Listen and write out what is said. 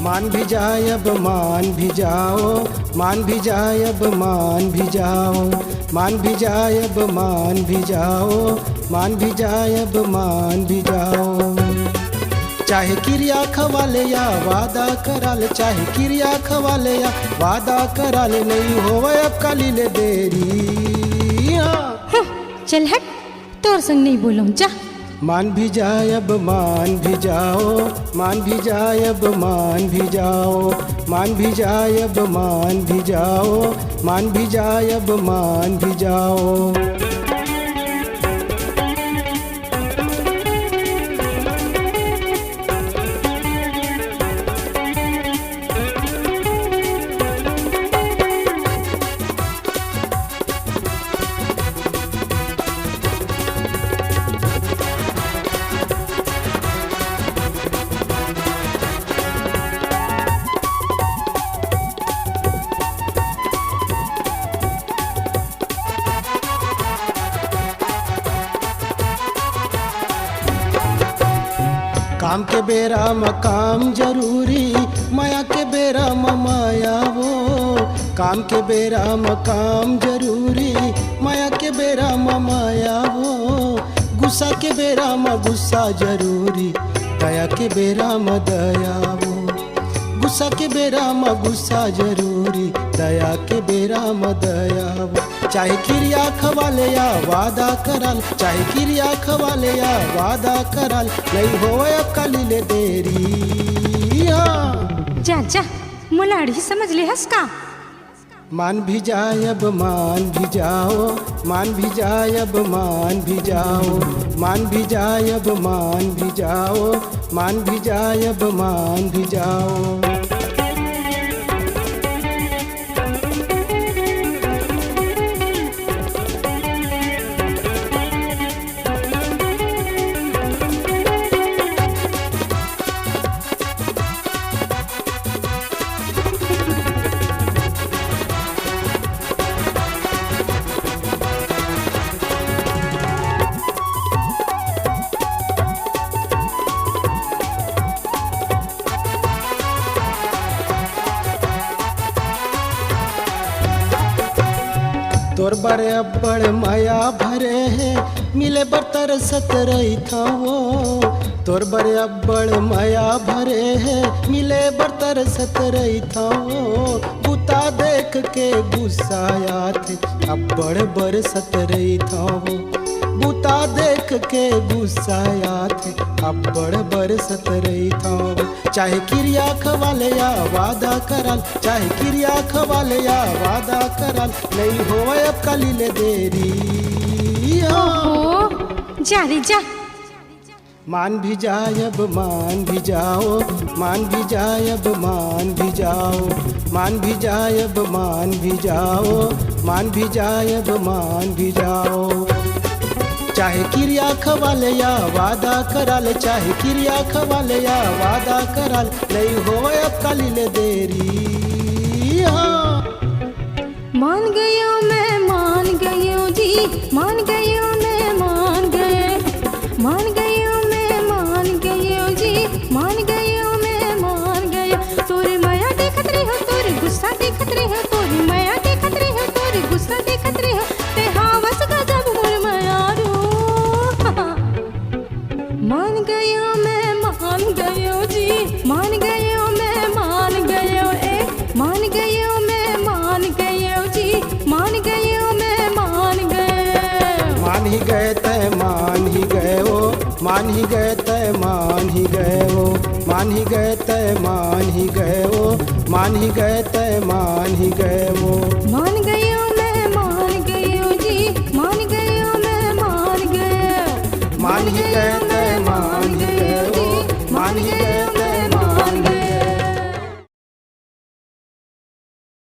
मान भी जाए अब मान भी जाओ, मान भी जाए अब मान भी जाओ, मान भी जाए अब मान भी जाओ, मान भी जाए अब मान भी जाओ। चाहे क्रिया खवाले या वादा कराले, चाहे क्रिया खवाले या वादा कराले, नहीं होवे अब काली ले देरी। चल हट, तोर संग नहीं बोलूं जा। मान भी जाए अब मान भी जाओ, मान भी जाए अब मान भी जाओ, मान भी जाए अब मान भी जाओ, मान भी जाए अब मान भी जाओ। काम के बेरा में काम जरूरी, माया के बेरा में माया वो। काम के बेरा में काम जरूरी, माया के बेरा में माया वो। गुस्सा के बेरा में गुस्सा जरूरी, दया के बेरा में दया वो। गुस्सा के बेरा में गुस्सा जरूरी, दया के बेरा में दया वो। चाहे क्रिया खवाले या वादा कराल, चाहे क्रिया खवाले या वादा कराल, नहीं हो अब काली ले देरी। जा जा, मुलाड़ी समझ ले हंस का। मान भी जाए अब मान भी जाओ, मान भी जाए अब मान भी जाओ, मान भी जाए अब मान भी जाओ, मान भी जाए अब मान भी जाओ। तोर बड़े अब्बड़ माया भरे हैं, मिले बर्तर सतरई था वो। तोर बड़े अब्बड़ माया भरे हैं, मिले बर्तर सतरई था वो। बुता देख के गुस्साया थे, अब्बड़ बर सतरई था वो। बुता देख के गुस्साया थे, अब्बड़ बर सतरई था वो। चाहे क्रिया खवाले या वादा कराल, चाहे क्रिया खवाले या वादा कराल, नहीं हो अब काली ले देरी। ओहो, जा रे जा। मान भी जाए अब मान भी जाओ, मान भी जाए अब मान भी जाओ, मान भी जाए अब मान भी जाओ, मान भी जाए अब मान भी जाओ। चाहे क्रिया खवाले या वादा कराल, चाहे क्रिया खवाले या वादा कराल, नहीं हो अब काली ले देरी। मान गयो मैं मान गयो जी, मान गयो मैं मान गए, मान गयो मैं मान गयो जी, मान गयो मैं मान गयो। तोरे माया देखत रही हो, तोरे गुस्सा देखत रही हो, तोरे माया देखत रही हो, तोरे गुस्सा देखत रही हो। ते हावस गजब मोर माया रो। मान गयो मैं मान गयो जी, मान गयो मैं मान गयो। मान गयो मैं मान गयो जी, मान गयो मैं मान गए। मान ही गए तय मान ही गए वो, मान ही गए तय मान ही गए वो, मान ही गए तय मान ही गए वो, मान ही गए तय मान ही गए वो। मान गई हूँ मैं मान गई हूँ जी, मान गई हूँ मैं मान गए, मान ही गए